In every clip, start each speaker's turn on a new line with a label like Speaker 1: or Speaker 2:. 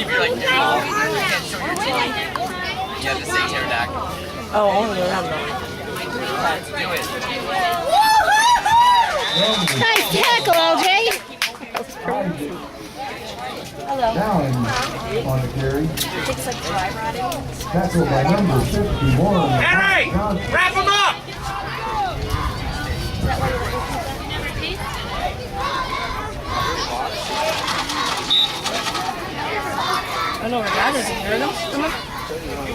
Speaker 1: if you're like, no, you can't show your team. You have to say pterodactyl.
Speaker 2: Oh, only around though.
Speaker 1: Do it.
Speaker 3: Nice tackle, LJ.
Speaker 4: Hello. Down on the carry. Tackle by number 51.
Speaker 5: Henry! Wrap him up!
Speaker 2: I know where that is. You heard him? Come on.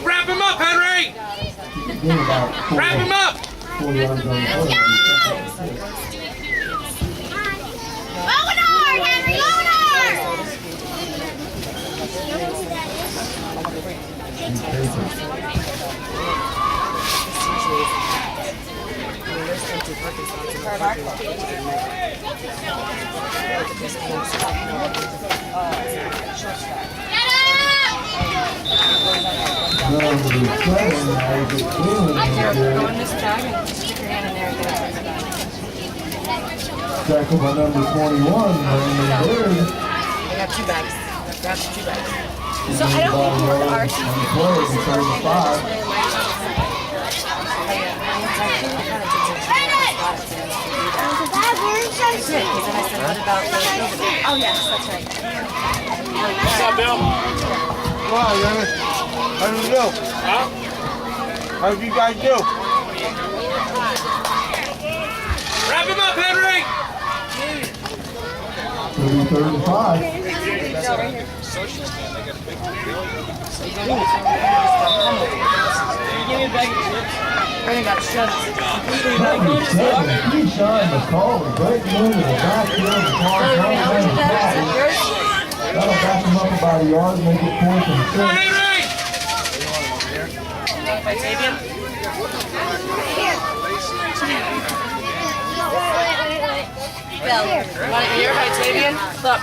Speaker 5: Wrap him up, Henry! Wrap him up!
Speaker 4: 4 yards on the play.
Speaker 3: Lower, Henry, lower!
Speaker 4: Tackle by number 21.
Speaker 2: I got 2 bags. Grab 2 bags.
Speaker 3: So I don't think you were the RC. Oh yes, that's right.
Speaker 5: What's up, Bill?
Speaker 6: Wow, Dennis. How do you do?
Speaker 5: Huh?
Speaker 6: How do you guys do?
Speaker 5: Wrap him up, Henry!
Speaker 4: 35.
Speaker 2: Brandon got shoved.
Speaker 4: He shot McCall and break into the backfield and car. That'll back him up about a yard, make it 4th and 6.
Speaker 5: Come on, Henry!
Speaker 2: Bill, right here by Tavian. Look.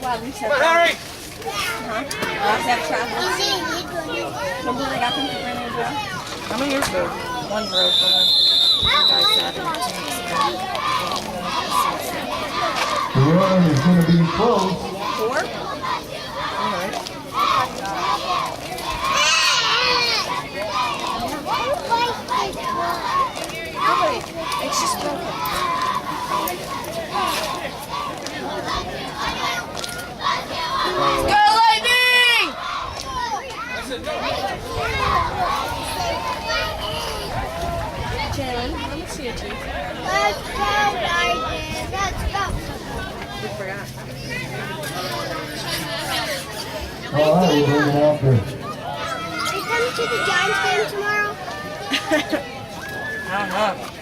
Speaker 3: Wow, we
Speaker 5: Come on, Henry!
Speaker 2: How many years ago? 1 broke.
Speaker 4: The run is going to be close.
Speaker 2: 4?
Speaker 3: It's just broken.
Speaker 2: Go Lightning! Jalen, let me see it, too.
Speaker 3: Let's go, Lightning. Let's go.
Speaker 2: We forgot.
Speaker 4: All right, we're going after.
Speaker 3: Are you coming to the Giants game tomorrow?
Speaker 2: I don't know.